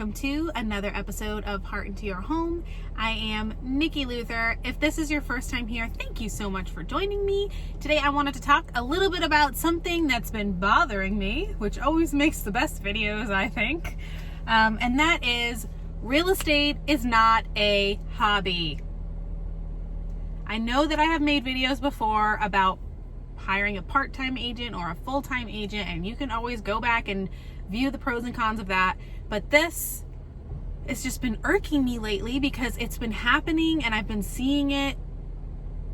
welcome to another episode of Heart into Your Home. I am Nikki Luther. If this is your first time here, thank you so much for joining me. Today I wanted to talk a little bit about something that's been bothering me, which always makes the best videos, I think. And that is, real estate is not a hobby. I know that I have made videos before about hiring a part-time agent or a full-time agent, and you can always go back and view the pros and cons of that. But this has just been irking me lately because it's been happening and I've been seeing it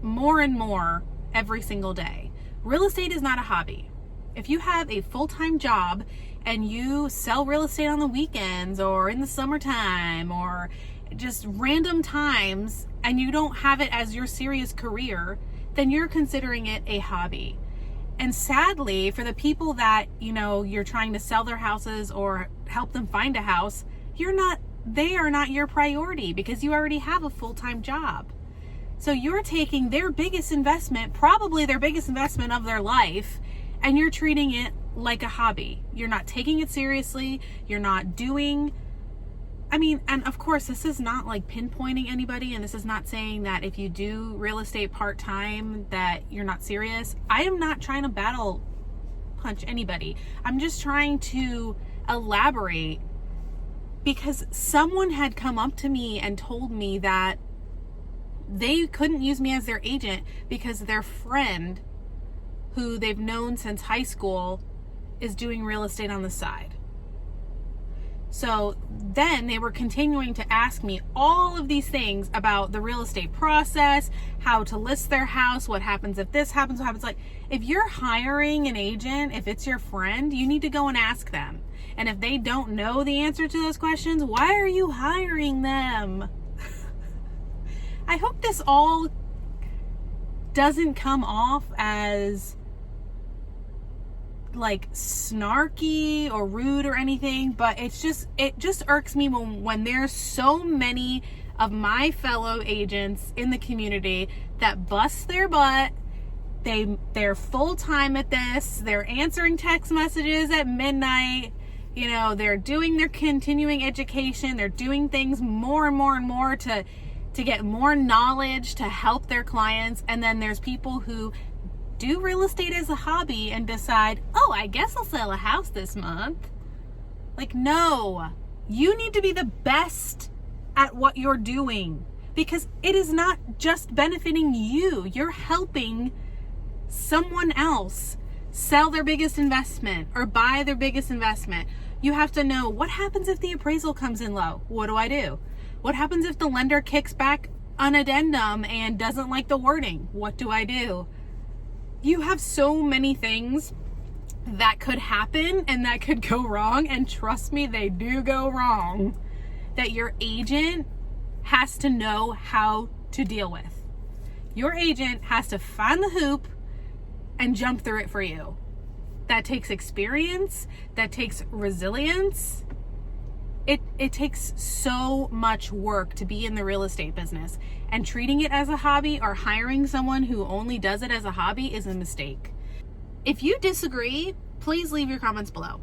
more and more every single day. Real estate is not a hobby. If you have a full-time job and you sell real estate on the weekends or in the summertime or just random times and you don't have it as your serious career, then you're considering it a hobby. And sadly, for the people that, you're trying to sell their houses or help them find a house, they are not your priority because you already have a full-time job. So you're taking their biggest investment, probably their biggest investment of their life, and you're treating it like a hobby. You're not taking it seriously. You're not doing... and of course, this is not like pinpointing anybody, and this is not saying that if you do real estate part-time that you're not serious. I am not trying to battle punch anybody. I'm just trying to elaborate because someone had come up to me and told me that they couldn't use me as their agent because their friend, who they've known since high school, is doing real estate on the side. So then they were continuing to ask me all of these things about the real estate process, how to list their house, what happens if this happens, what happens. Like, if you're hiring an agent, if it's your friend, you need to go and ask them. And if they don't know the answer to those questions, why are you hiring them? I hope this all doesn't come off as like snarky or rude or anything, but it just irks me when there's so many of my fellow agents in the community that bust their butt. They're full-time at this. They're answering text messages at midnight. They're doing their continuing education. They're doing things more and more and more to get more knowledge to help their clients. And then there's people who do real estate as a hobby and decide, I guess I'll sell a house this month. Like, no, you need to be the best at what you're doing because it is not just benefiting you. You're helping someone else sell their biggest investment or buy their biggest investment. You have to know, what happens if the appraisal comes in low? What do I do? What happens if the lender kicks back an addendum and doesn't like the wording? What do I do? You have so many things that could happen and that could go wrong, and trust me, they do go wrong, that your agent has to know how to deal with. Your agent has to find the hoop and jump through it for you. That takes experience, that takes resilience. It takes so much work to be in the real estate business, and treating it as a hobby or hiring someone who only does it as a hobby is a mistake. If you disagree, please leave your comments below.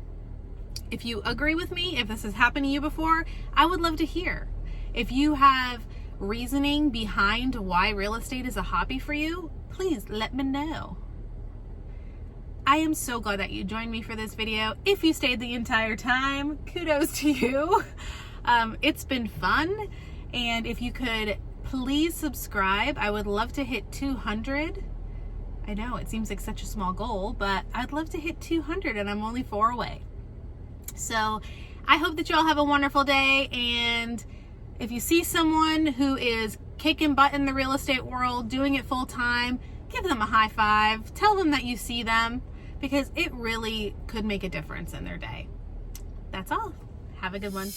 If you agree with me, if this has happened to you before, I would love to hear. If you have reasoning behind why real estate is a hobby for you, please let me know. I am so glad that you joined me for this video. If you stayed the entire time, kudos to you. It's been fun. And if you could please subscribe, I would love to hit 200. I know it seems like such a small goal, but I'd love to hit 200 and I'm only 4 away. So I hope that you all have a wonderful day. And if you see someone who is kicking butt in the real estate world, doing it full time, give them a high five. Tell them that you see them, because it really could make a difference in their day. That's all. Have a good one.